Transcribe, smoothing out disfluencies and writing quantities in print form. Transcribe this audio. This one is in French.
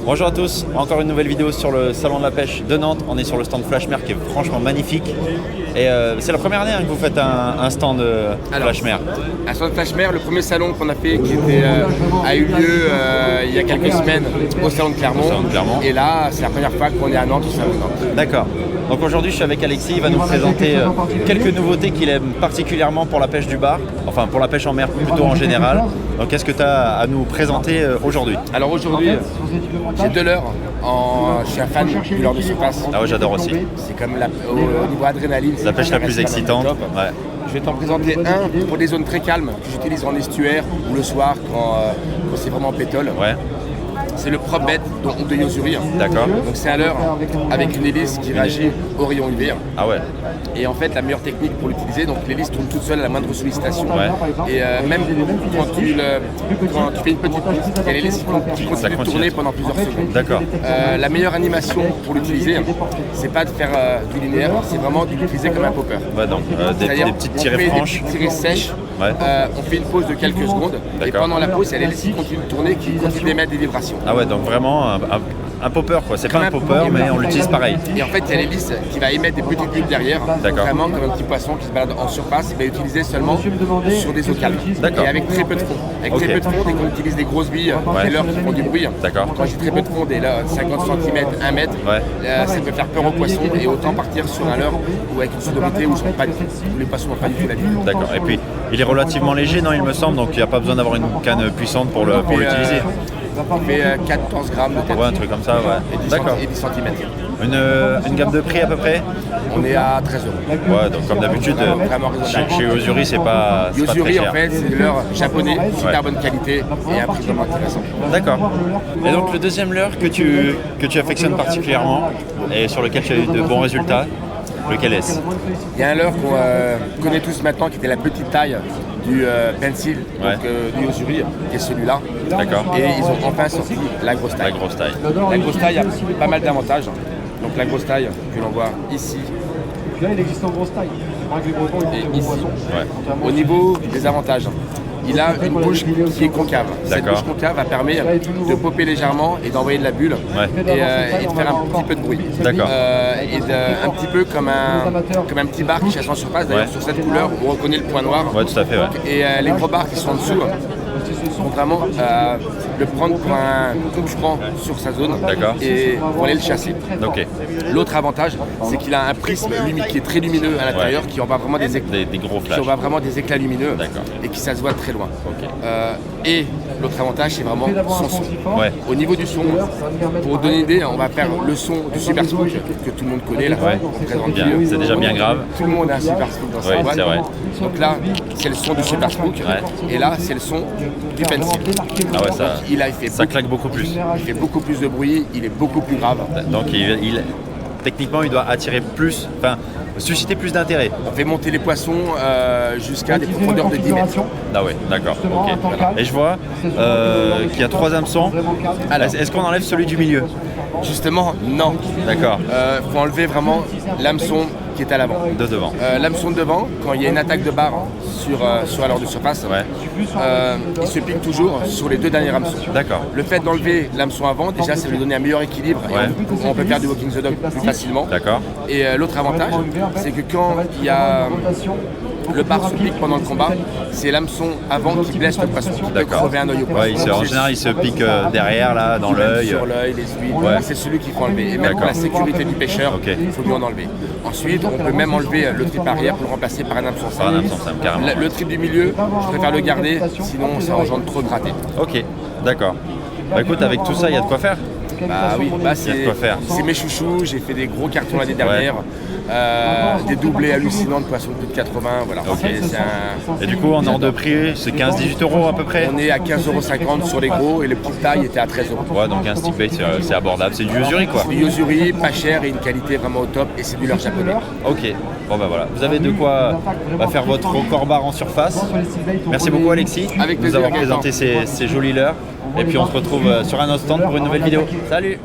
Bonjour à tous, encore une nouvelle vidéo sur le salon de la pêche de Nantes. On est sur le stand Flashmer qui est franchement magnifique. Et c'est la première année que vous faites un stand Flashmer. Un stand Flashmer, le premier salon qu'on a fait qui a eu lieu il y a quelques semaines au salon de Clermont. Et là, c'est la première fois qu'on est à Nantes au salon de Nantes. D'accord. Donc aujourd'hui, je suis avec Alexis, il va nous présenter quelques nouveautés qu'il aime particulièrement pour la pêche du bar, enfin pour la pêche en mer plutôt en général. Donc qu'est-ce que tu as à nous présenter aujourd'hui? Alors aujourd'hui, j'ai de leurre. Je suis un fan du leurre de surface. Ah ouais, j'adore aussi. C'est comme au niveau adrénaline. La pêche la plus excitante. Ouais. Je vais t'en présenter un pour des zones très calmes que j'utilise en estuaire ou le soir quand c'est vraiment pétole. Ouais. C'est le prop bed de Yo-Zuri. D'accord. Donc c'est un leurre avec une hélice qui réagit au rayon UV. Ah ouais. Et en fait, la meilleure technique pour l'utiliser, donc l'hélice tourne toute seule à la moindre sollicitation. Ouais. Et même quand tu fais une petite piste, il y a l'hélice qui continue de tourner pendant plusieurs secondes. D'accord. La meilleure animation pour l'utiliser, c'est pas de faire du linéaire, c'est vraiment de l'utiliser comme un popper. Ouais, donc des petites tirées franches. Des petites tirées sèches. Ouais. On fait une pause de quelques secondes et pendant la pause, il y a l'hélice qui continue de tourner, qui continue d'émettre des vibrations. Ah ouais, donc vraiment un popper quoi. C'est pas un popper, mais on l'utilise pareil. Et en fait, il y a l'hélice qui va émettre des petites bulles derrière. Vraiment comme un petit poisson qui se balade en surface, il va utiliser seulement sur des eaux calmes. D'accord. Et avec très peu de fond. Avec très peu de fond, dès qu'on utilise des grosses billes, des leurres qui font du bruit. D'accord. Quand j'ai très peu de fond, des leurres 50 cm, 1 mètre, ça peut faire peur aux poissons et autant partir sur un leurre ou avec une sonorité où les poissons n'ont pas du tout la vie. D'accord. Et puis, il est relativement léger, non, il me semble, donc il n'y a pas besoin d'avoir une canne puissante pour l'utiliser. On fait 14 grammes de tête. Ouais, un truc comme ça, ouais. D'accord. Et 10 cm. Une gamme de prix à peu près? On est à 13 €. Ouais, donc comme d'habitude, chez Yo-Zuri, c'est pas très Yo-Zuri, cher. en fait, c'est de leurre japonais, super bonne qualité et un prix vraiment intéressant. D'accord. Et donc le deuxième leurre que tu affectionnes particulièrement et sur lequel tu as eu de bons résultats, lequel est-ce? Il y a un leurre qu'on connaît tous maintenant qui était la petite taille du pencil du Yo-Zuri, qui est celui-là. D'accord. Et ils ont enfin sorti la grosse taille. La grosse taille. La grosse taille a pas mal d'avantages. Donc la grosse taille que l'on voit ici. Là, il existe en grosse taille. Et ici. Au niveau des avantages, il a une bouche qui est concave. Cette bouche concave va permettre de popper légèrement et d'envoyer de la bulle et de faire un petit peu de bruit. D'accord. Un petit peu comme un petit bar qui chasse en surface. D'ailleurs, sur cette couleur, on reconnaît le point noir. Ouais, tout à fait, ouais. Et les gros bars qui sont en dessous vont vraiment le prendre pour un concurrent sur sa zone et pour aller le chasser. Ok. L'autre avantage, c'est qu'il a un prisme qui est très lumineux à l'intérieur, qui envoie vraiment des gros flashs. qui envoie vraiment des éclats lumineux et qui ça se voit très loin. Okay. Et l'autre avantage, c'est vraiment son son. Ouais. Au niveau du son, pour donner une idée, on va faire le son du Super Spook que tout le monde connaît. Là, on présente bien. C'est déjà bien grave. Tout le monde a un Super Spook dans sa boîte. C'est vrai. Donc là, c'est le son du Super Spook. Et là, c'est le son du pencil. Ah ouais, ça claque beaucoup plus. Il fait beaucoup plus de bruit, il est beaucoup plus grave. Donc techniquement, il doit attirer plus, enfin, susciter plus d'intérêt. On fait monter les poissons jusqu'à des profondeurs de 10 mètres. Ah ouais, d'accord. Okay. Et je vois qu'il y a 3 hameçons. Est-ce qu'on enlève celui du milieu? Justement, non. D'accord. Faut enlever vraiment l'hameçon qui est à l'avant. De devant. L'hameçon de devant, quand il y a une attaque de barre sur un leurre de surface, il se pique toujours sur les 2 derniers hameçons. D'accord. Le fait d'enlever l'hameçon avant, déjà, ça lui donne un meilleur équilibre. Et on peut faire du walking the dog plus facilement. D'accord. Et l'autre avantage, c'est que quand il y a le bar se pique pendant le combat, c'est l'hameçon avant qui blesse le poisson, qui peut crever un œil au poisson. En général, il se pique derrière, là, dans l'œil. Sur l'œil, les huiles, c'est celui qu'il faut enlever. Et même pour la sécurité du pêcheur, il faut lui en enlever. Ensuite, on peut même enlever le trip arrière pour le remplacer par un hameçon simple. Carrément. Le trip du milieu, je préfère le garder, sinon ça engendre trop de ratés. Ok, d'accord. Bah écoute, avec tout ça, il y a de quoi faire. Bah oui, bah Il y a de quoi faire. c'est mes chouchous, j'ai fait des gros cartons l'année dernière, des doublés hallucinants de poissons de plus de 80, voilà. Ok. Et du coup, en ordre de prix, c'est 15-18 € à peu près? On est à 15,50 € sur les gros et les petites tailles étaient à 13 €. Ouais, donc un stick bait, c'est abordable. C'est du yozuri quoi. Du yozuri, pas cher et une qualité vraiment au top et c'est du leurre japonais. Ok, bon bah voilà. Vous avez de quoi faire votre record bar en surface. Merci beaucoup Alexis Avec de nous plaisir, avoir Gaëtan. présenté ces jolis leurres. Et puis on se retrouve sur un autre stand pour une nouvelle vidéo. Salut!